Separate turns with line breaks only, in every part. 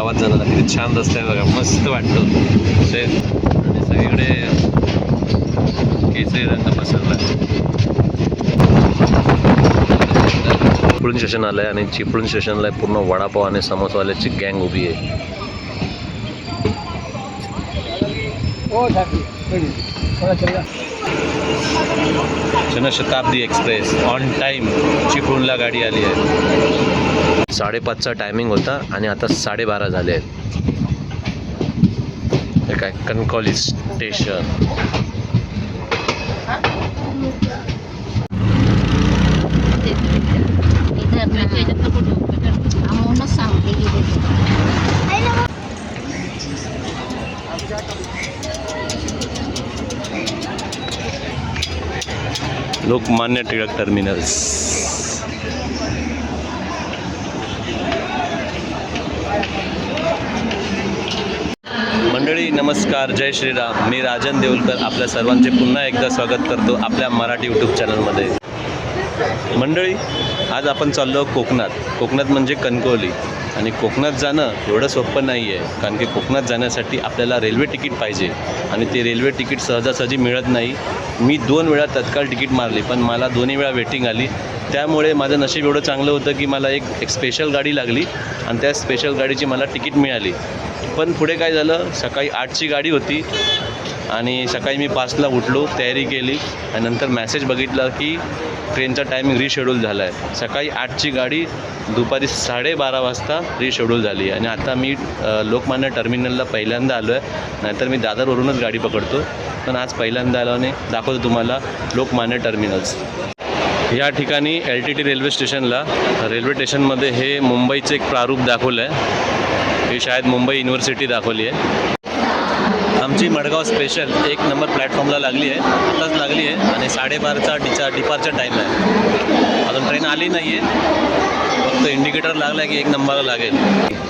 गावात जाणार. किती छान रस्ते आहे बघा, मस्त वाटतं असे. आणि सगळीकडे केसरी रंग पसरला. चिपळूण स्टेशन आलं आहे आणि चिपळूण स्टेशनला पूर्ण वडापाव आणि समोसावाल्याची गँग उभी आहे. जनशताब्दी एक्सप्रेस ऑन टाईम चिपळूणला गाडी आली आहे. 5:30चा टायमिंग होता आणि आता 12:30 झाले आहेत. हे काय कणकवली स्टेशन. लोकमान्य टिळक टर्मिनल्स. मंडळी नमस्कार, जय श्रीराम. मी राजन देऊलकर आपल्या सर्वांचे पुन्हा एकदा स्वागत करतो आपल्या मराठी यूट्यूब चॅनलमध्ये. मंडळी आज आपण चाललो कोकणात. कोकणात म्हणजे कणकवली. आणि कोकणात जाणं एवढं सोपं नाही आहे, कारण की कोकणात जाण्यासाठी आपल्याला रेल्वे तिकीट पाहिजे आणि ते रेल्वे तिकीट सहजासहजी मिळत नाही. मी 2 वेळा तत्काळ तिकीट मारली, पण मला 2ही वेळा वेटिंग आली. त्यामुळे माझं नशीब एवढं चांगलं होतं की मला एक स्पेशल गाडी लागली आणि त्या स्पेशल गाडीची मला तिकीट मिळाली. पण पुढे काय झालं, सकाळी 8ची गाडी होती आणि सकाळी मी 5ला उठलो, तयारी केली आणि नंतर मॅसेज बघितला की ट्रेनचा टायमिंग रिशेड्यूल झाला आहे. सकाळी 8ची गाडी दुपारी 12:30 वाजता रिशेड्यूल झाली आणि आता मी लोकमान्य टर्मिनलला पहिल्यांदा आलो आहे. नाहीतर मी दादरवरूनच गाडी पकडतो, पण आज पहिल्यांदा आलो आणि दाखवतो तुम्हाला लोकमान्य टर्मिनल्स. या ठिकाणी LTT रेल्वे स्टेशनला, रेल्वे स्टेशनमध्ये हे मुंबईचं एक प्रारूप दाखवलं आहे. हे शायद मुंबई युनिव्हर्सिटी दाखवली आहे. आमची मडगाव स्पेशल 1 नंबर प्लॅटफॉर्मला लागली आहे, आताच लागली आहे आणि 12:30चा डिपार्चर टाईम आहे. अजून ट्रेन आली नाही आहे, फक्त इंडिकेटर लागला आहे की 1 नंबरला लागेल.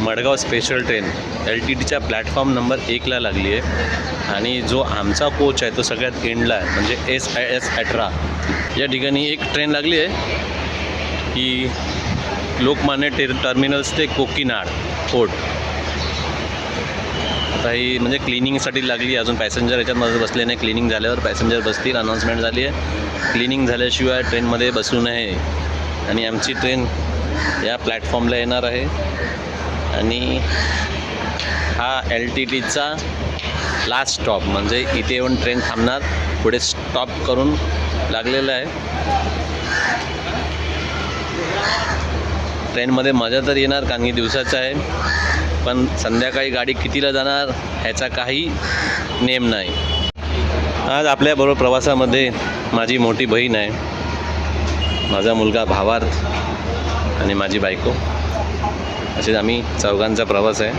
मडगाव स्पेशल ट्रेन LTTच्या प्लॅटफॉर्म नंबर 1ला लागली आहे आणि जो आमचा कोच आहे तो सगळ्यात एंडला आहे, म्हणजे SIS 18. या ठिकाणी एक ट्रेन लागली आहे की लोकमान्य टर्मिनल्स ते कोकीनाड फोर्ट. आता ही म्हणजे क्लिनिंगसाठी लागली. अजून पॅसेंजर याच्यामध्ये बसले नाही. क्लिनिंग झाल्यावर पॅसेंजर बसतील. अनाऊन्समेंट झाली आहे, क्लिनिंग झाल्याशिवाय ट्रेनमध्ये बसू नये. आणि आमची ट्रेन या प्लॅटफॉर्मला येणार आहे आणि हा LTTचा लास्ट स्टॉप, म्हणजे इथे येऊन ट्रेन थांबणार, पुढे स्टॉप करून लागलेलं आहे. ट्रेनमध्ये मजा तर येणार कारण की दिवसाचं आहे, पण संध्याकाळी गाडी कितीला जाणार ह्याचा काही नेम नाही. आज आपल्याबरोबर प्रवासामध्ये माझी मोठी बहीण आहे, माझा मुलगा भावार्थ आणि माझी बायको. असेच आम्ही चौघांचा प्रवास आहे.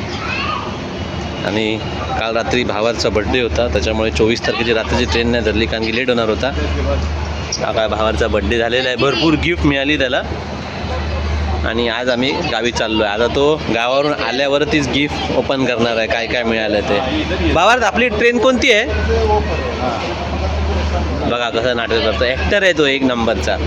आणि काल रात्री भावार्थचा बड्डे होता, त्याच्यामुळे 24 तारखेची रात्रीची ट्रेन नाही धरली कारण की लेट होणार होता. हा काय भावार्थचा बड्डे झालेला आहे, भरपूर गिफ्ट मिळाली त्याला आणि आज आम्ही गावी चाललो आहे. आता तो गावावरून आल्यावरतीच गिफ्ट ओपन करणार आहे, काय काय मिळालं ते. भावार्थ आपली ट्रेन कोणती आहे बघा, कसं नाटक करतो. ॲक्टर आहे तो 1 नंबरचा.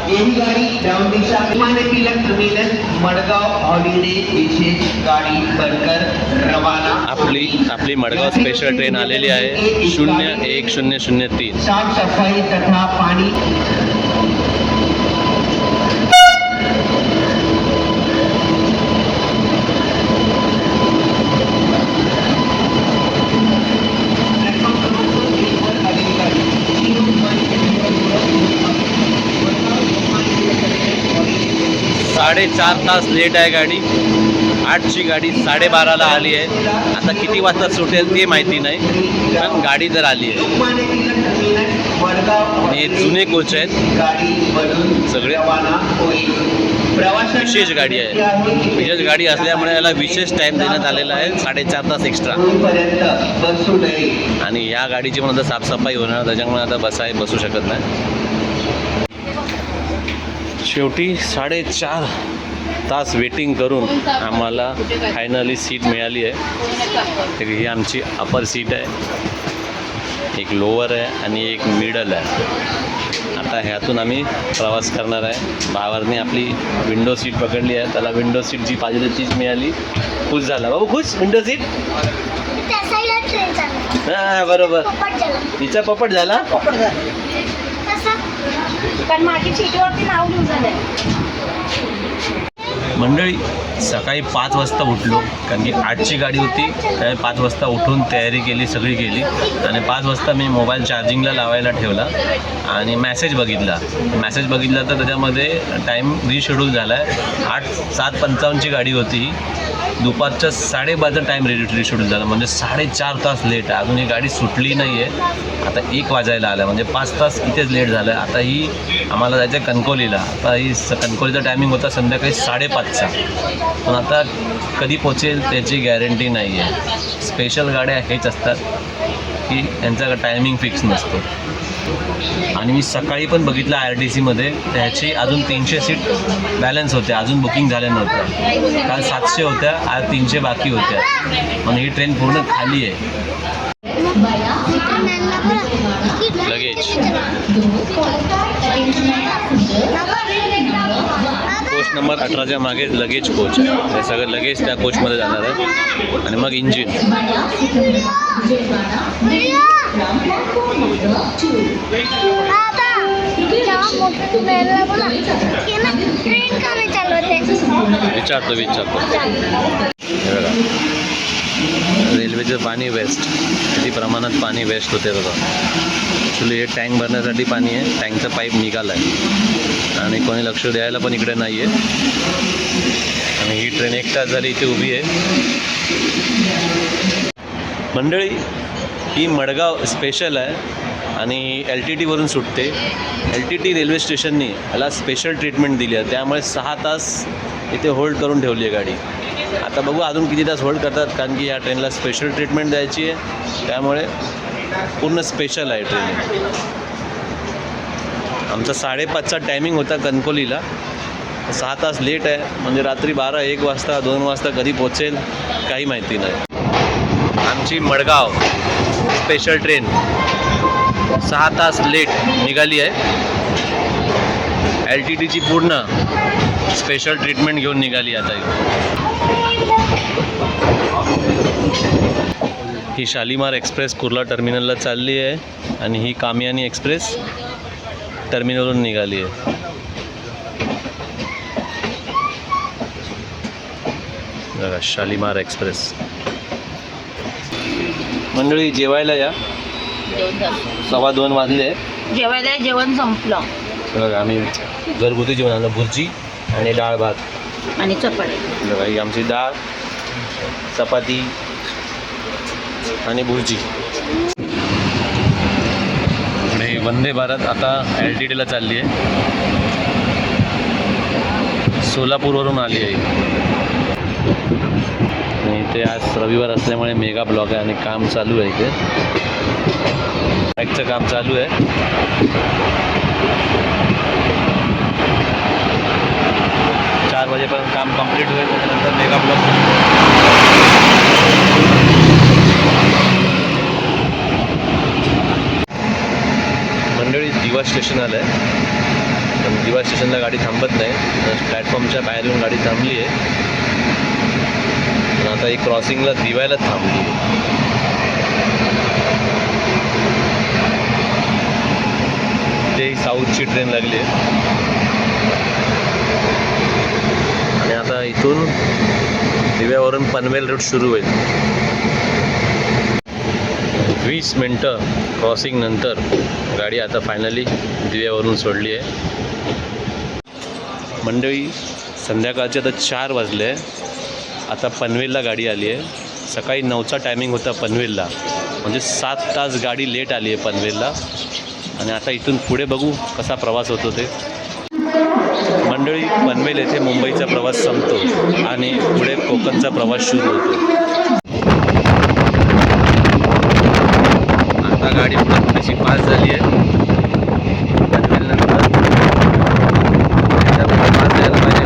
यही गाड़ी डाउन दिशा लोकमान्य टिळक टर्मिनल मडगाव हॉलिडे विशेष गाड़ी बनकर रवाना.
आपली मडगाव स्पेशल ट्रेन आलेली आहे 0103.
साफ सफाई तथा पानी.
साढ़े 4 तास लेट आहे गाडी. 8ची गाडी 12:30ला आली आहे. आता किती वाजता सुटेल ते माहिती नाही, पण गाडी तर आली आहे. आणि हे जुने कोच आहेत सगळे. विशेष गाडी आहे. विशेष गाडी असल्यामुळे याला विशेष टाईम देण्यात आलेला आहे, 4.5 तास एक्स्ट्रा. आणि या गाडीची पण आता साफसफाई होणार, त्याच्यामुळे आता बसू शकत नाही. शेवटी 4.5 तास वेटिंग करून आम्हाला फायनली सीट मिळाली आहे. ही आमची अपर सीट आहे, एक लोअर आहे आणि एक मिडल आहे. आता ह्यातून आम्ही प्रवास करणार आहे. भावाने आपली विंडो सीट पकडली आहे, त्याला विंडो सीट जी पाहिजे तीच मिळाली. खुश झाला बाबू, खुश विंडो सीट.
त्या साईडला ट्रेन चालला.
हां बरोबर,
पोपट झाला.
तिचा पोपट झाला.
कसा? कारण माझी सीटवरती नाव लिहून झालंय.
मंडळी सकाळी 5 वाजता उठलो, कारण की 8ची गाडी होती. त्यामुळे 5 वाजता उठून तयारी केली, सगळी केली. आणि 5 वाजता मी मोबाईल चार्जिंगला लावायला ठेवला आणि मॅसेज बघितला तर त्याच्यामध्ये टाईम रिशेड्यूल झाला आहे. 7:55ची गाडी होती, दुपारच्या 12:30 टाईम रिशेड्यूल झाला, म्हणजे 4.5 तास लेट आहे. अजून ही गाडी सुटली नाही आहे. आता 1 वाजायला आला, म्हणजे 5 तास इथेच लेट झालं आहे. आता ही आम्हाला जायचं आहे कणकवलीला. आता ही कणकवलीचा टायमिंग होता संध्याकाळी 5:30चा, पण आता कधी पोचेल त्याची गॅरंटी नाही आहे. स्पेशल गाड्या हेच असतात की यांचा टायमिंग फिक्स नसतो. आणि मी सकाळी पण बघितलं RTCमध्ये, त्याची अजून 300 सीट बॅलन्स होत्या, अजून बुकिंग झाल्या नव्हत्या. काल 700 होत्या, आज 300 बाकी होत्या. पण ही ट्रेन पूर्ण खाली आहे. लगेज कोच नंबर 18च्या मागे लगेज कोच आहे. हे सगळं लगेज त्या कोचमध्ये जाणार आहे. आणि मग इंजिन.
ट्रेन का नाही चालवते?
विचारतो हे बघा, रेल्वेचं पाणी वेस्ट, किती प्रमाणात पाणी वेस्ट होते बघा. ॲक्च्युली हे टँक भरण्यासाठी पाणी आहे, टँकचा पाईप निघाला आहे आणि कोणी लक्ष द्यायला पण इकडे नाही आहे. आणि ही ट्रेन 1 तास झाली इथे उभी आहे. मंडळी ही मडगाव स्पेशल आहे आणि LTTवरून सुटते. LTT रेल्वे स्टेशननी याला स्पेशल ट्रीटमेंट दिली आहे, त्यामुळे 6 तास इथे होल्ड करून ठेवली आहे गाडी. आता बघू अजून किती तास होल्ड करतात, कारण की या ट्रेनला स्पेशल ट्रीटमेंट द्यायची आहे, त्यामुळे पूर्ण स्पेशल आहे ट्रेन. आमचा 5:30चा टायमिंग होता कणकवलीला, 6 तास लेट आहे, म्हणजे रात्री 12, 1 वाजता 2 वाजता कधी पोचेल काही माहिती नाही. आमची मडगाव स्पेशल ट्रेन 6 तास लेट निघाली आहे. LTTची पूर्ण स्पेशल ट्रीटमेंट घेऊन निघाली आता. ही शालिमार एक्सप्रेस कुर्ला टर्मिनलला चालली आहे आणि ही कामयानी एक्सप्रेस टर्मिनलवरून निघाली आहे. बघा शालिमार एक्सप्रेस. मंडळी जेवायला या, 2:15 वाजले.
जेवायला जेवण संपलं.
बघा आम्ही घरगुती जेवण आणलं, भुर्जी आणि डाळ भात
आणि चपाती.
बघा ही आमची डाळ, चपाती आणि भुर्जी. इकडे वंदे भारत आता LTTला चालली आहे, सोलापूरवरून आली आहे. आणि इथे आज रविवार असल्यामुळे मेगा ब्लॉक आहे आणि काम चालू आहे. इथे बाईकचं काम चालू आहे. 4 वाजेपर्यंत काम कंप्लीट होईल, त्याच्यानंतर मेगा ब्लॉक. मंडळी दिवा स्टेशन आलं आहे, पण दिवा स्टेशनला गाडी थांबत नाही, प्लॅटफॉर्मच्या बाहेर येऊन गाडी थांबली आहे. पण आता एक क्रॉसिंगला दिवायला थांबली आहे. ते साऊथची ट्रेन लागली आहे आणि आता इथून दिव्यावरून पनवेल रूट सुरू होईल. 20 मिनटं क्रॉसिंग नंतर गाडी आता फायनली दिव्यावरून सोडली आहे. मंडळी संध्याकाळचे आता 4 वाजले आहे. आता पनवेलला गाडी आली आहे. सकाळी 9चा टायमिंग होता पनवेलला, म्हणजे 7 तास गाडी लेट आली आहे पनवेलला. आणि आता इथून पुढे बघू कसा प्रवास होतो ते. मंडळी पनवेल येथे मुंबईचा प्रवास संपतो आणि पुढे कोकणचा प्रवास सुरू होतो. आता गाडी पुढे थोडीशी फास्ट झाली आहे. पनवेलनंतर फास्ट जायला पाहिजे.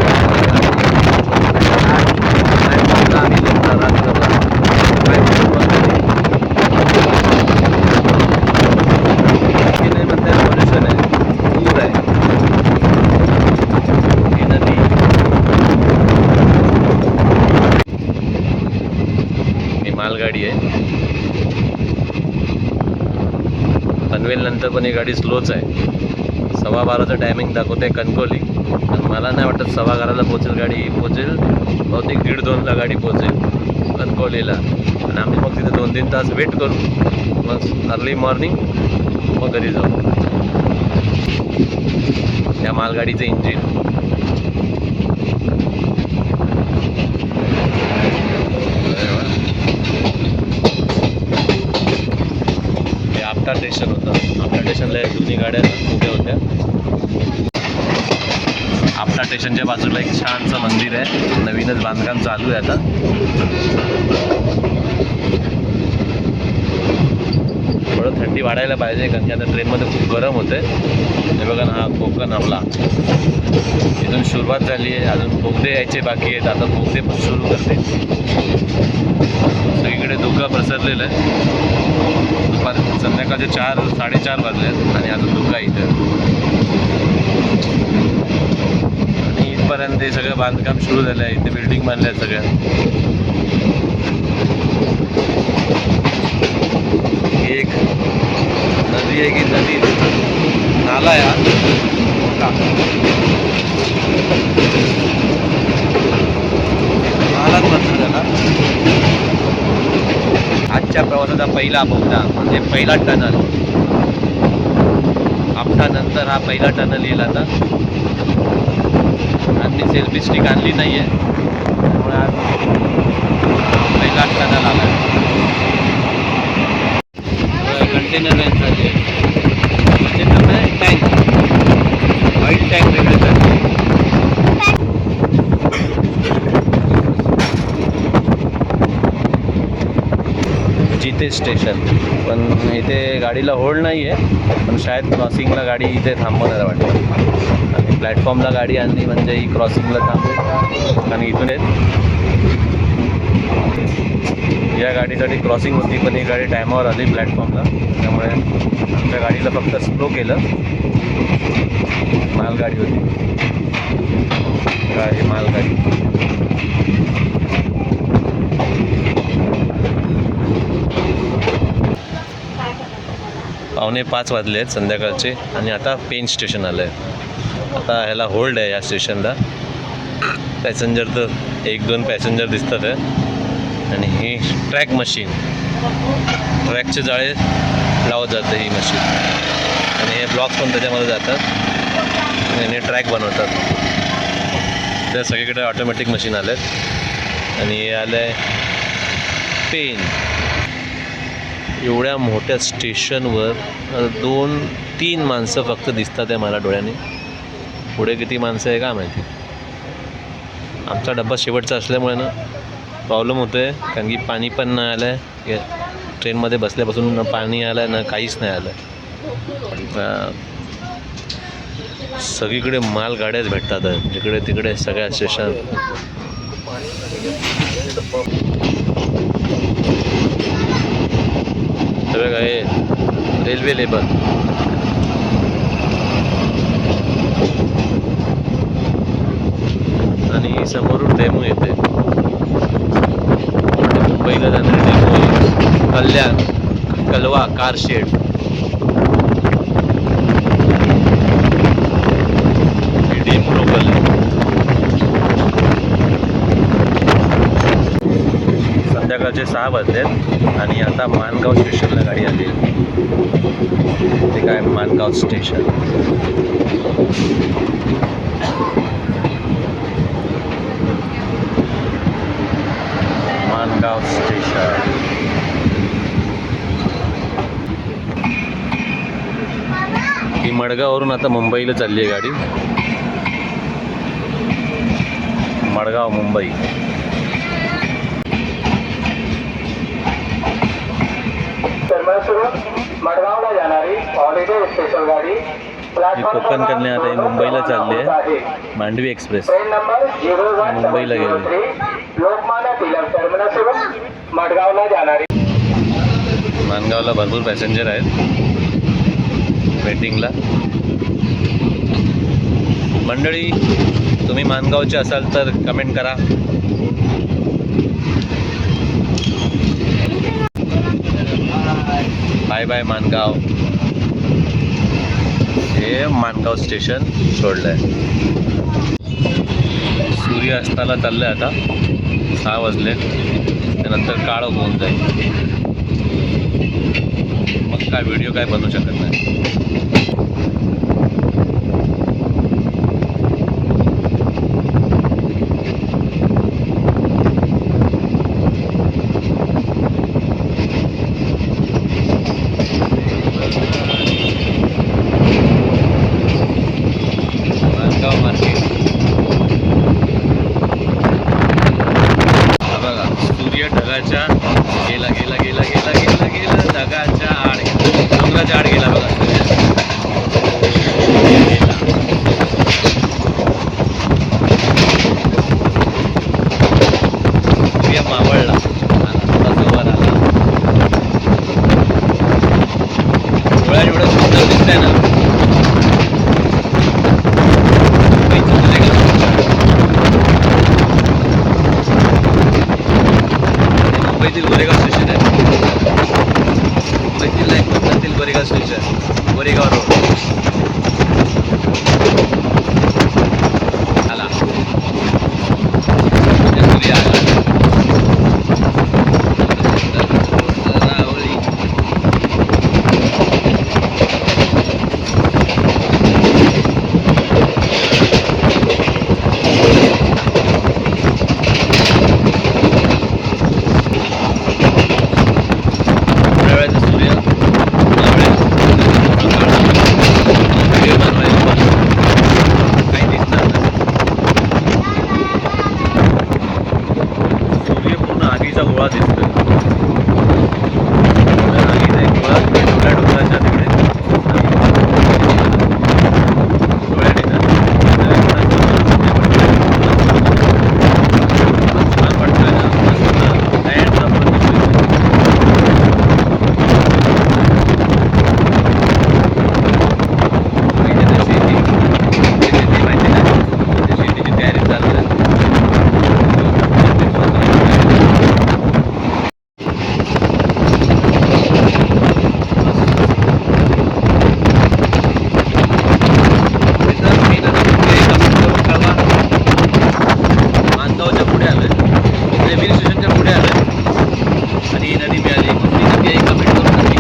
पॉल्युशन आहे, दूर आहे. मालगाडी आहे. पनवेल नंतर पण ही गाडी स्लोच आहे. 12:15चं टायमिंग दाखवते कणकवली, पण मला नाही वाटत 12:15ला पोचेल गाडी. पोचेल बहुतेक 1:30-2ला गाडी पोचेल कणकवलीला. आणि आम्ही मग तिथे 2-3 तास वेट करू, मग अर्ली मॉर्निंग मग घरी जाऊ. त्या मालगाडीचं इंजिन हे आपटा स्टेशन होतं. आपटा स्टेशनला दोन्ही गाड्या उभ्या होत्या. आपटा स्टेशनच्या बाजूला एक छानसं मंदिर आहे, नवीनच बांधकाम चालू आहे आता. थोडं थंडी वाढायला पाहिजे, कारण की आता ट्रेनमध्ये खूप गरम होतं आहे. हे बघा ना, हा कोकण आपला इथून सुरुवात झाली आहे. अजून बोगदे यायचे बाकी आहेत, आता बोगदे पण सुरू करते. सगळीकडे धुकं पसरलेलं आहे. दुपार संध्याकाळचे 4-4:30 वाजले आहेत आणि अजून धुकं इथं. आणि इथपर्यंत हे सगळं बांधकाम सुरू झालं आहे. इथे बिल्डिंग बांधल्या आहेत सगळ्या. एक नदी आहे की नदी नाला आहे मोठा. नालाच म्हणतो त्याला. आजच्या प्रवासाचा पहिला बोगदा म्हणजे पहिला टनल. आपटा नंतर हा पहिला टनल येईल आता. आणि सेल्फी स्टिक आणली नाही आहे, त्यामुळे आज पहिला टनल आला. कंटेनर व्हॅन चालली आहे. कंटेनर नाही, टँक, व्हाईट टँक वेगळे चालली आहे. जिथे स्टेशन, पण इथे गाडीला होल्ड नाही आहे, पण शायद क्रॉसिंगला गाडी इथे थांबवणार वाटतं. आणि प्लॅटफॉर्मला गाडी आणली म्हणजे ही क्रॉसिंगला थांबेल, आणि इथून या गाडीसाठी क्रॉसिंग होती, पण ही गाडी टायमावर आली प्लॅटफॉर्मला. त्यामुळे आमच्या गाडीला फक्त स्लो केलं. मालगाडी होती का, ही मालगाडी. 4:45 वाजले आहेत संध्याकाळचे, आणि आता पेन स्टेशन आलं आहे. आता ह्याला होल्ड आहे या स्टेशनला. पॅसेंजर तर 1-2 पॅसेंजर दिसतात आहे. आणि ही ट्रॅक मशीन, ट्रॅकचे जाळे लावत जातं ही मशीन. आणि हे ब्लॉक्स पण त्याच्यामध्ये जातात आणि हे ट्रॅक बनवतात. त्या सगळीकडे ऑटोमॅटिक मशीन आले आहेत. आणि हे आलं आहे पेन. एवढ्या मोठ्या स्टेशनवर 2-3 माणसं फक्त दिसतात आहे मला डोळ्याने. पुढे किती माणसं आहे का माहिती. आमचा डब्बा शेवटचा असल्यामुळे ना प्रॉब्लेम होतो आहे, कारण की पाणी पण नाही आलं आहे. ट्रेनमध्ये बसल्यापासून ना पाणी आलं आहे ना काहीच नाही आलं आहे. सगळीकडे मालगाड्याच भेटतात आहे, जिकडे तिकडे सगळ्या स्टेशन. सगळं काय रेल्वे लेबर. आणि समोरून डेमो येते, मुंबईला जाणारे डेमो. कल्याण, कलवा, कारशेड. ही डेमो लोकल आहे. संध्याकाळचे 6 वाजलेत आणि आता माणगाव स्टेशनला गाडी आली. ते काय माणगाव स्टेशन. माणगाव स्टेशन. ही मडगाववरून आता मुंबईला चालली आहे गाडी. मडगाव मुंबई.
मडगावला जाणारी हॉलिडे स्पेशल गाडी
ही कोकण कन्या आता ही मुंबईला चालली आहे. मांडवी एक्सप्रेस
ट्रेन नंबर
मुंबईला गेली.
लोकमान्य टिळक टर्मिनसवरून मडगावला जाणारी.
माणगावला भरपूर पॅसेंजर आहेत वेटिंगला. मंडळी, तुम्ही माणगावचे असाल तर कमेंट करा. Bye bye Mangaon. हे माणगाव स्टेशन सोडलंय. सूर्य अस्ताला चाललंय आता. 6 वाजले. त्यानंतर काळं होऊन जाईल. मग काय व्हिडिओ काय बनवू शकत नाही. माणगाव मार्केट. बघा सूर्य ढगाच्या गेला गेला गेला गेला गेला गेला ढगाच्या आड डोंगराच्या आड गेला बघा सूर्य गेला. सूर्य मावळला आला वर आला. डोळ्यात एवढं सुंदर दिसतंय ना. मुंबईतील गोरेगाव स्टेशन आहे. मुंबईतील नाही कोकणातील गोरेगाव स्टेशन. गोरेगाव रोड आला. सूर्य आला. रावळी. सूर्य काही दिसणार नाही. सूर्य पूर्ण आगीचा गोळा दिसतोय. आगीचा एक गोळा डोंगरा डोंगराच्या तिकडे डोळ्याने छान वाटतंय ना. माणगावच्या पुढे आलोय. रेल्वे स्टेशनच्या पुढे आलोय आणि ही नदी मिळाली. कुठली नदी आहे कमेंट करून नक्की.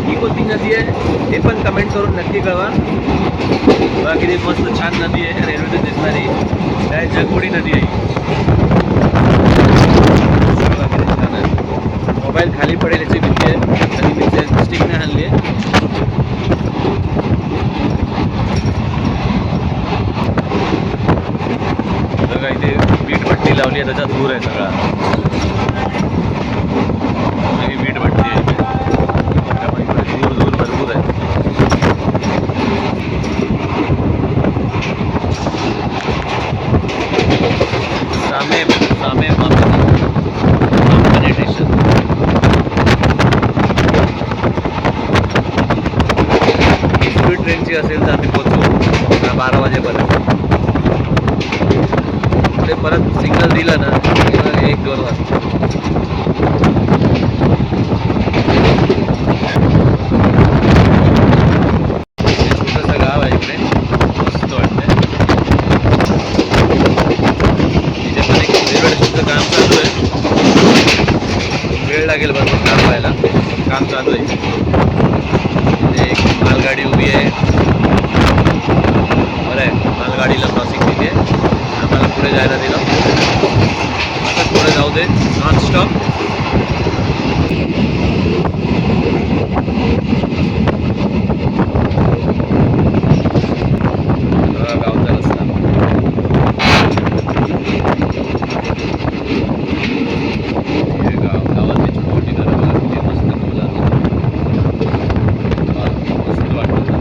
ही कोणती नदी आहे हे पण कमेंट करून नक्की कळवा. बघा किती मस्त छान नदी आहे. रेल्वेतून दिसणारी काय जगबुडी नदी आहे. बघा किती छान आहे. मोबाईल खाली पडेल याची भीती आहे. आणि मी स्टिकने आणली आहे. बघा इथे वीटभट्टी लावली आहे. त्याचा धूर आहे सगळा. वीटभट्टी आहे. दूर दूर भरपूर आहे. सामेम स्टेशन. स्पीड ट्रेनची असेल तर आम्ही पोहोचू 12 वाजेपर्यंत. ते परत सिग्नल दिलं ना 1-2 वाजता. छोटंसं गाव आहे इकडे. मस्त वाटतंय. इथे पण एक रेल्वे स्टेशनचं काम चालू आहे. वेळ लागेल भरपूर काम व्हायला. काम चालू आहे. इथे एक मालगाडी उभी आहे. बरं आहे. मालगाडीला क्रॉसिंग दिली आहे. आम्हाला पुढे जायला दिलं. आता पुढे जाऊ दे नॉनस्टॉप. गावचा रस्ता. हे गावाची छोटी घरं बघा किती मस्त फुलं. मस्त वाटतं.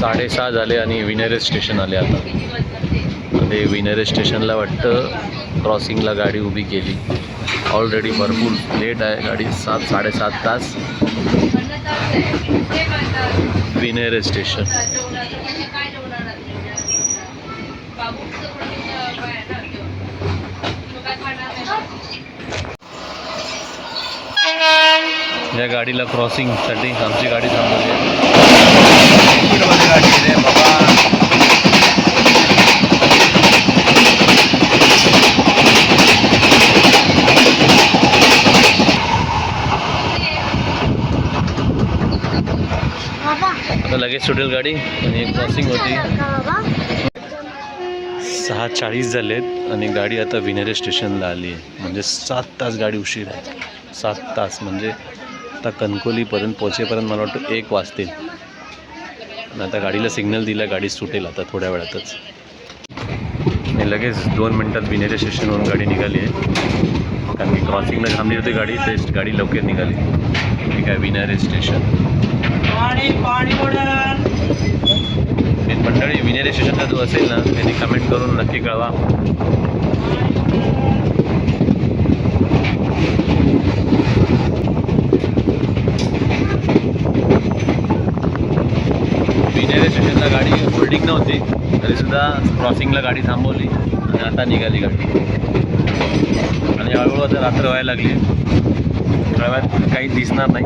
6:30 झाले आणि विनेरे स्टेशन आले आता. ते विनेरे स्टेशनला वाटतं क्रॉसिंगला गाडी उभी केली. ऑलरेडी भरपूर लेट आहे गाडी, 7-7.5 तास. विनेरे स्टेशन. या गाडीला क्रॉसिंगसाठी आमची गाडी थांबवली आहे. गाडी आहे रे बाबा. आता लगेच सुटेल गाडी आणि एक क्रॉसिंग होती. 6:40 झालेत आणि गाडी आता विनेरे स्टेशनला आली आहे. म्हणजे 7 तास गाडी उशीर आहे. 7 तास म्हणजे आता कणकोलीपर्यंत पोहोचेपर्यंत मला वाटतं 1 वाजतील. आणि आता गाडीला सिग्नल दिला, गाडी सुटेल आता थोड्या वेळातच. आणि लगेच 2 मिनटात विनेरे स्टेशनवरून गाडी निघाली आहे. कारण की क्रॉसिंगला थांबली होती गाडी, ते गाडी लवकर निघाली. ठीक आहे, विनेरे स्टेशन. मंडळी, विनेरे स्टेशनला जो असेल ना त्यांनी कमेंट करून नक्की कळवा. विनेरे स्टेशनला गाडी होल्डिंग नव्हती तरीसुद्धा क्रॉसिंगला गाडी थांबवली आणि आता निघाली गाडी. आणि हळूहळू आता रात्र व्हायला लागली. कळव्यात काही दिसणार नाही.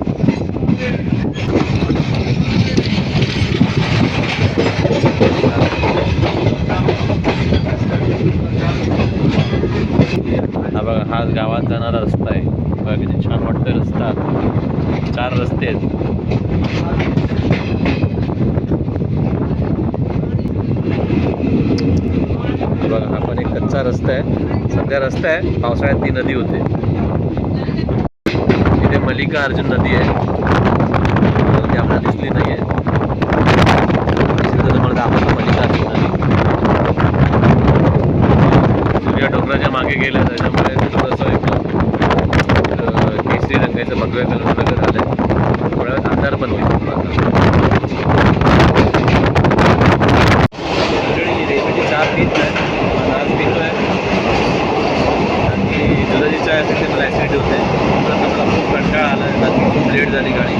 हा बघा, हा गावात जाणारा रस्ता आहे. बघा किती छान वाटतं रस्ता. 4 रस्ते आहेत. बघा, हा पण एक कच्चा रस्ता आहे. सध्या रस्ता आहे, पावसाळ्यात ती नदी होते. इथे मल्लिकार्जुन नदी आहे, ती आपल्याला दिसली नाही आहे. तुम्हाला दाखवतो मल्लिकार्जुन नदी. सूर्या डोंगराच्या मागे गेलं त्याच्यामुळे थोडंसं एक केसरी रंगाचं भगव्या कलर झालं आहे. थोड्या वेळात अंधार पण होईल. चहा पित आहे, आज पितो आहे. आणि दुधाची चहा असेल ते मला ॲसिडिटी होते. मला खूप कंटाळा आला आहे, रात्री खूप लेट झाली गाडी,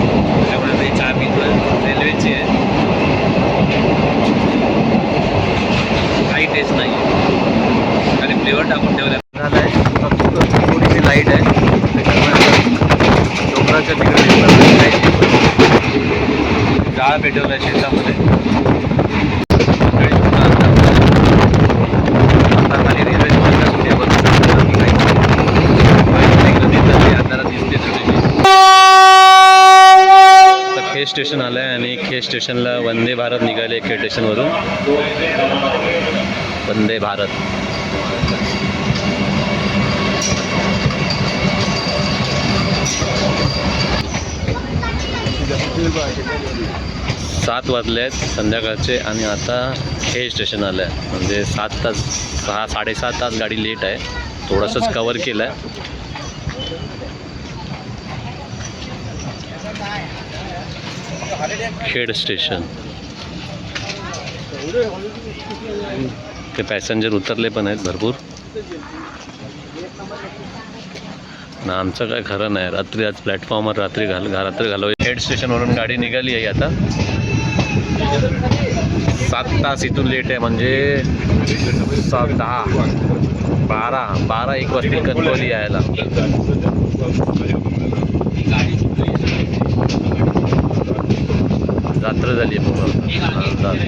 त्यामुळे मी चहा पितो आहे. रेल्वेची आहे, काही टेस्ट नाही आहे. आणि फ्लेवर टाकून ठेवला झालं आहे. फक्त थोडीशी लाईट आहे, त्याच्यामुळे डोंगराच्या तिकडे जाळ पेटवला आहे शेतामध्ये. खाली रेल्वे खेड स्टेशन आलं आहे आणि खेड स्टेशनला वंदे भारत निघाले. खेड स्टेशनवरून वंदे भारत. सात वाजले आहेत संध्याकाळचे आणि आता खेड स्टेशन आलं आहे. म्हणजे 7 तास 6-7.5 तास गाडी लेट आहे. थोडंसंच कवर केलं आहे. खेड स्टेशन. ते पॅसेंजर उतरले पण आहेत भरपूर. ना आमचं काय खरं नाही. रात्री आज प्लॅटफॉर्मवर रात्री घालव. खेड स्टेशनवरून गाडी निघाली आहे आता. 7 तास इथून लेट आहे. म्हणजे 7, 10, 12, 1 वाजतील कणकवली यायला. रात्र झाली आहे पूर्ण.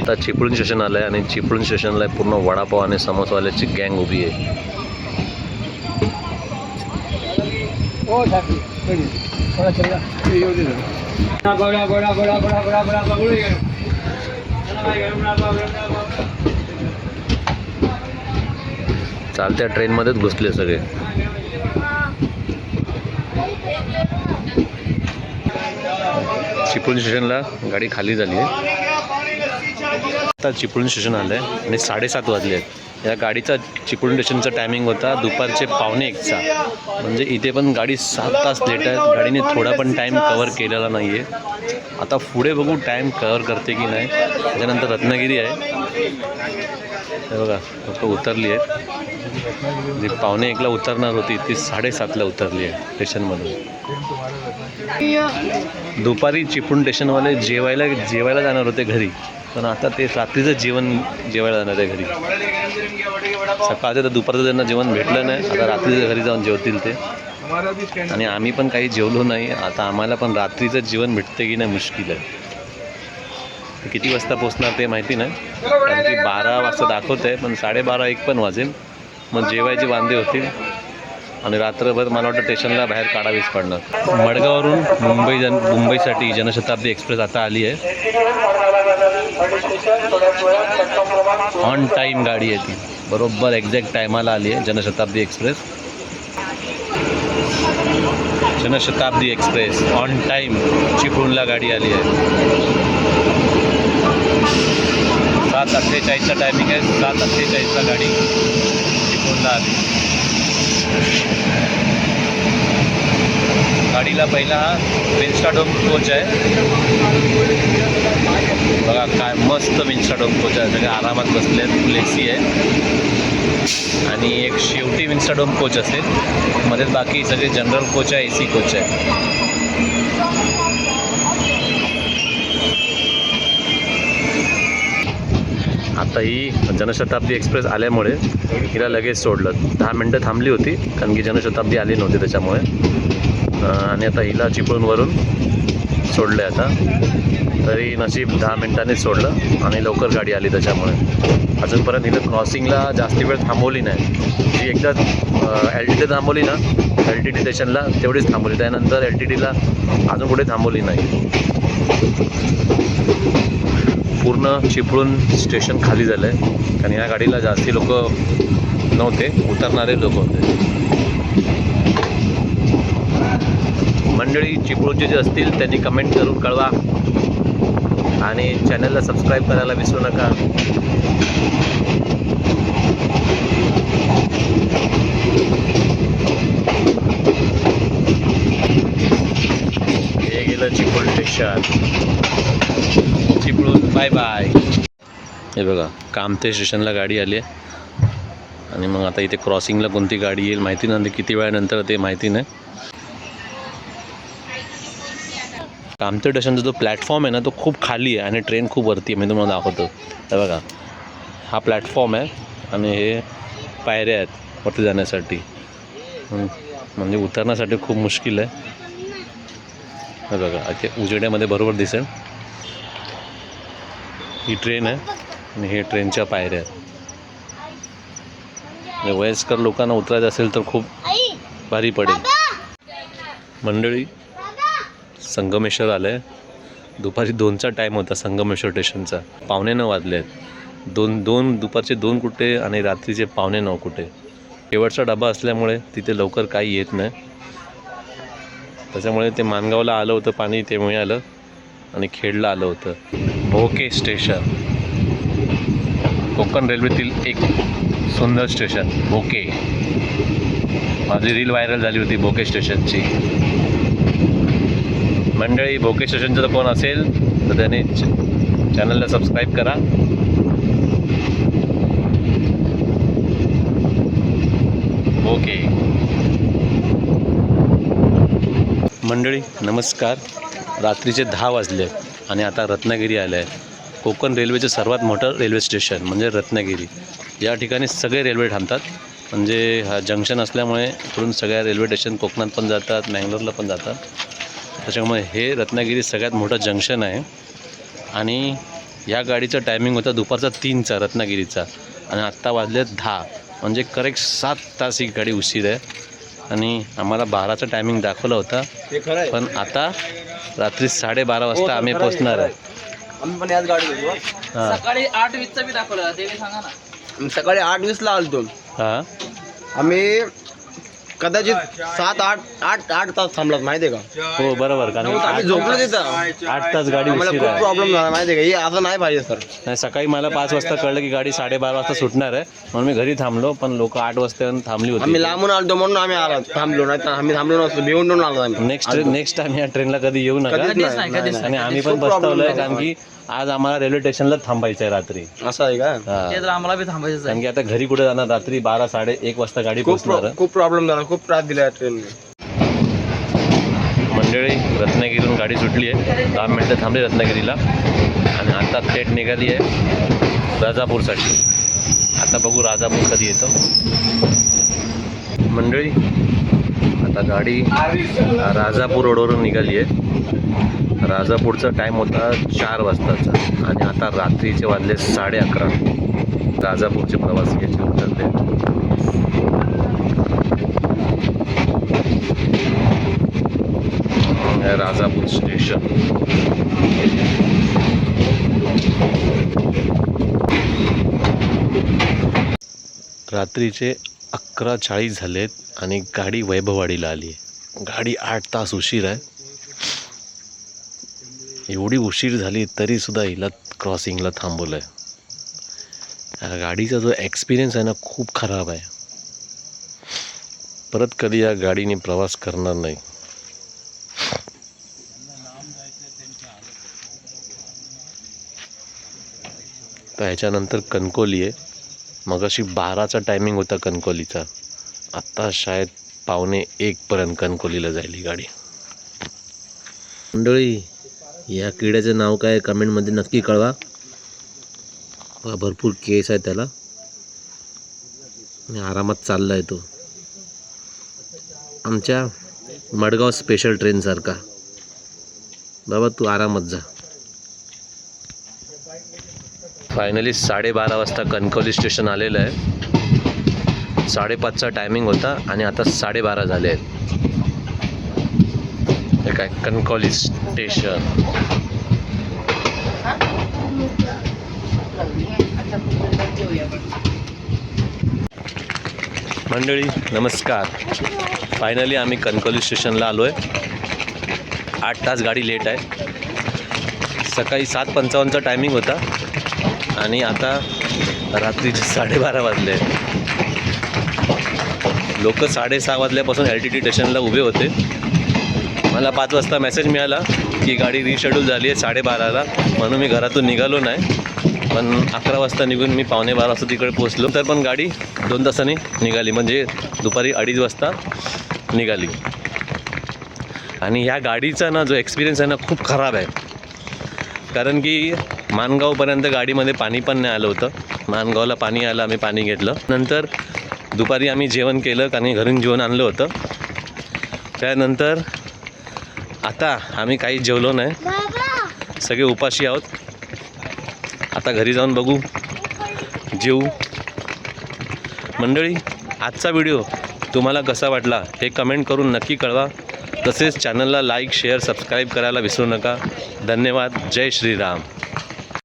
आता चिपळूण स्टेशन आलं आहे आणि चिपळूण स्टेशनला पूर्ण वडापाव आणि समोसावाल्याची गँग उभी आहे. चालत्या ट्रेनमध्येच घुसले सगळे. चिपळूण स्टेशनला गाडी खाली झाली आहे. आता चिपळूण स्टेशन आलं आहे आणि 7:30 वाजले आहेत. या गाडीचा चिपळूण स्टेशनचा टायमिंग होता दुपारचे 1:45चा. म्हणजे इथे पण गाडी 7 तास लेट आहे. गाडीने थोडा पण टाईम कवर केलेला नाही आहे. आता पुढे बघू टाईम कवर करते की नाही. त्याच्यानंतर रत्नागिरी आहे. हे बघा लोक उतरली आहेत. जी 1:45ला उतरणार होती ती 7:30ला उतरली आहे स्टेशनमधून. दुपारी चिपळूण स्टेशनवाले जेवायला जाणार होते घरी, पण आता ते रात्रीचं जेवायला जाणार आहे घरी. सकाळचं तर दुपारचं त्यांना जेवण भेटलं नाही. आता रात्रीचं घरी जाऊन जेवतील ते. आणि आम्ही पण काही जेवलो नाही. आता आम्हाला पण रात्रीचं जेवण भेटते की नाही मुश्किल आहे. किती वाजता पोचणार ते माहिती नाही, कारण की 12 वाजता दाखवत आहे, पण 12:30-1 पण वाजेल. मग जेवायचे वांदे होतील आणि रात्रभर मला वाटतं स्टेशनला बाहेर काढावीच पडणार. मडगाववरून मुंबईसाठी जनशताब्दी एक्सप्रेस आता आली आहे. ऑन टाईम गाडी आहे ती, बरोबर एक्झॅक्ट टायमाला आली आहे Janshatabdi express. Janshatabdi express on time चिपळूणला गाडी आली आहे. 7:48चा टायमिंग आहे. 7:48ला गाडी चिपळूणला आली. गाडीला पहिला हा विन्स्टाडोम कोच आहे. बघा काय मस्त विन्स्टाडोम कोच आहे. सगळे आरामात बसले आहेत. फुल AC आहे. आणि एक शेवटी विन्स्टाडोम कोच असेल. मध्ये बाकी सगळे जनरल कोच आहे, AC कोच आहे. आता ही जनशताब्दी एक्सप्रेस आल्यामुळे हिला लगेच सोडलं. 10 मिनटं थांबली होती, कारण की जनशताब्दी आली नव्हती त्याच्यामुळे. आणि आता हिला चिपळूणवरून सोडलं आहे. आता तरी नशीब 10 मिनटांनीच सोडलं आणि लवकर गाडी आली त्याच्यामुळे. अजूनपर्यंत हिला क्रॉसिंगला जास्त वेळ थांबवली नाही. जी एकदा LTT थांबवली ना, LTT स्टेशनला तेवढीच थांबवली. त्यानंतर LTTला अजून कुठे थांबवली नाही. पूर्ण चिपळूण स्टेशन खाली झालं आहे, कारण या गाडीला जास्ती लोक नव्हते, उतरणारे लोक होते. मंडळी चिपळूणचे जे असतील त्यांनी कमेंट करून कळवा आणि चॅनलला सबस्क्राईब करायला विसरू नका. हे गेलं Chiplun station. Chiplun bye bye. हे बघा कामते स्टेशनला गाडी आली आहे. आणि मग आता इथे क्रॉसिंगला कोणती गाडी येईल माहिती नाही, किती वेळानंतर ते माहिती नाही. कामते स्टेशनचा जो प्लॅटफॉर्म आहे ना तो खूप खाली आहे आणि ट्रेन खूप वरती आहे. मी तुम्हाला दाखवतो. हे बघा हा प्लॅटफॉर्म आहे आणि हे पायऱ्या आहेत वरती जाण्यासाठी. म्हणजे उतरण्यासाठी खूप मुश्किल आहे. हे बघा इथे उजेड्यामध्ये बरोबर दिसेल. ही ट्रेन आहे आणि हे ट्रेनच्या पायऱ्या आहेत. वयस्कर लोकांना उतरायचं असेल तर खूप भारी पडेल. मंडळी संगमेश्वर आलं आहे. दुपारी 2चा टाईम होता संगमेश्वर स्टेशनचा. 8:45 वाजले आहेत. दुपारचे 2 कुठे आणि रात्रीचे 8:45 कुठे. शेवटचा डबा असल्यामुळे तिथे लवकर काही येत नाही. त्याच्यामुळे ते माणगावला आलं होतं पाणी, ते मिळालं आणि खेडला आलं होतं. भोके स्टेशन कोकण रेल्वेतील एक सुंदर स्टेशन भोके. माझी रील व्हायरल झाली होती भोके स्टेशनची. मंडळी भोके स्टेशनचं जर कोण असेल तर त्याने चॅनलला सबस्क्राईब करा. भोके. मंडळी नमस्कार. रात्रीचे 10 वाजले आणि आता रत्नागिरी आलं आहे. कोकण रेल्वेचं सर्वात मोठं रेल्वे स्टेशन म्हणजे रत्नागिरी. या ठिकाणी सगळे रेल्वे थांबतात. म्हणजे हा जंक्शन असल्यामुळे इकडून सगळ्या रेल्वे स्टेशन कोकणात पण जातात, मँगलोरला पण जातात. त्याच्यामुळे हे रत्नागिरी सगळ्यात मोठं जंक्शन आहे. आणि या गाडीचा टायमिंग होता दुपारचा 3चा रत्नागिरीचा आणि आत्ता वाजले 10. म्हणजे करेक्ट 7 तास ही गाडी उशीर आहे. आणि आम्हाला 12चा टायमिंग दाखवला होता, पण आता रात्री 12:30 वाजता आम्ही पोचणार आहे.
आम्ही पण याच गाडीत होतो.
सकाळी 8:20चा बी दाखवला, ते बी सांगा ना.
सकाळी 8:20ला आलतो.
हां
आम्ही कदाचित 7-8 तास थांबलात माहितीये का?
हो बरोबर, कारण
आम्ही झोपलो तिथं.
8 तास गाडी
आम्हाला
उशीर
खूप
आहे.
प्रॉब्लेम झाला माहितीये का? हे असं नाही पाहिजे सर.
नाही, सकाळी मला 5 वाजता कळलं की गाडी 12:30 वाजता सुटणार आहे, म्हणून मी घरी थांबलो. पण लोक 8 वाजता येऊन थांबली
आम्ही
होती.
लांबून आलो म्हणून आम्ही आलो थांबलो, नाही तर आम्ही थांबलो नसतो. भिवून आलो आम्ही.
नेक्स्ट टाइम या ट्रेनला कधी येऊ नका.
कधीच
नाही,
नाही,
कधीच
नाही,
आणि
नाही.
आम्ही पण
खूप problem
पस्तावलोय,
झाला.
कारण की आज आम्हाला रेल्वे स्टेशनला थांबायचं आहे रात्री.
असं आहे का?
हा.
ते तर आम्हाला बी थांबायचं
कारण
आहे.
की आता घरी कुठे जाणार, रात्री 12-1:30 वाजता गाडी पोहोचणार आहे.
खूप प्रॉब्लेम झाला, खूप त्रास दिला ट्रेनने.
मंडळी, रत्नागिरीहून गाडी सुटली आहे. 10 मिनटं थांबली रत्नागिरीला आणि आता थेट निघाली आहे राजापूरसाठी. आता बघू राजापूर कधी येतं. मंडळी, आता गाडी राजापूर रोडवरून निघाली आहे. राजापूरचा टाईम होता 4 वाजताचा आणि आता रात्रीचे वाजले 11:30. राजापूरचे प्रवासी याचे उतरले. राजापूर स्टेशन. रात्रीचे 11:40 झालेत आणि गाडी वैभववाडीला आली आहे. गाडी 8 तास उशीर आहे. एवढी उशीर झाली तरी सुद्धा हिला क्रॉसिंगला थांबवलं आहे. गाडीचा जो एक्सपिरियन्स आहे ना, खूप खराब आहे. परत कधी या गाडीने प्रवास करणार नाही. तर ह्याच्यानंतर कणकवली आहे. मगाशी 12चा टायमिंग होता कणकवलीचा. आत्ता शायद 12:45 पर्यंत कणकवलीला जाईल ही गाडी. मंडळी, या किड्याचं नाव काय कमेंटमध्ये नक्की कळवा. भरपूर केस आहे त्याला आणि आरामात चालला आहे तो. आमच्या मडगाव स्पेशल ट्रेनसारखा. बाबा तू आरामात जा. फायनली 12:30 वाजता कणकवली स्टेशन आलेलं आहे. 5:30चा टायमिंग होता आणि आता 12:30 झाले आहेत. हे काय कणकवली स्टेशन. मंडळी नमस्कार. फायनली आम्ही कणकवली स्टेशनला आलो आहे. 8 तास गाडी लेट आहे. सकाळी 7:55चा टायमिंग होता आणि आता रात्रीचे 12:30 वाजले. लोक 6:30 वाजल्यापासून LTT स्टेशनला उभे होते. मला 5 वाजता मेसेज मिळाला की गाडी रिशेड्यूल झाली आहे 12:30ला, म्हणून मी घरातून निघालो नाही. पण 11 वाजता निघून मी 11:45 वाजता तिकडे पोचलो. तर पण गाडी 2 तासांनी निघाली, म्हणजे दुपारी 2:30 वाजता निघाली. आणि ह्या गाडीचा ना जो एक्सपिरियन्स आहे ना, खूप खराब आहे. कारण की माणगावपर्यंत गाडीमध्ये पाणी पण नाही आलं होतं. माणगावला पाणी आलं, आम्ही पाणी घेतलं. नंतर दुपारी आम्ही जेवण केलं, कारण घरून जेवण आणलं होतं. त्यानंतर आता आम्ही काही जेवलो नाही, सगळे उपाशी आहोत. आता घरी जाऊन बघू, जेवू. मंडळी, आजचा व्हिडिओ तुम्हाला कसा वाटला हे कमेंट करून नक्की कळवा. तसेच चॅनलला लाईक, शेअर, सबस्क्राईब करायला विसरू नका. धन्यवाद. जय श्रीराम.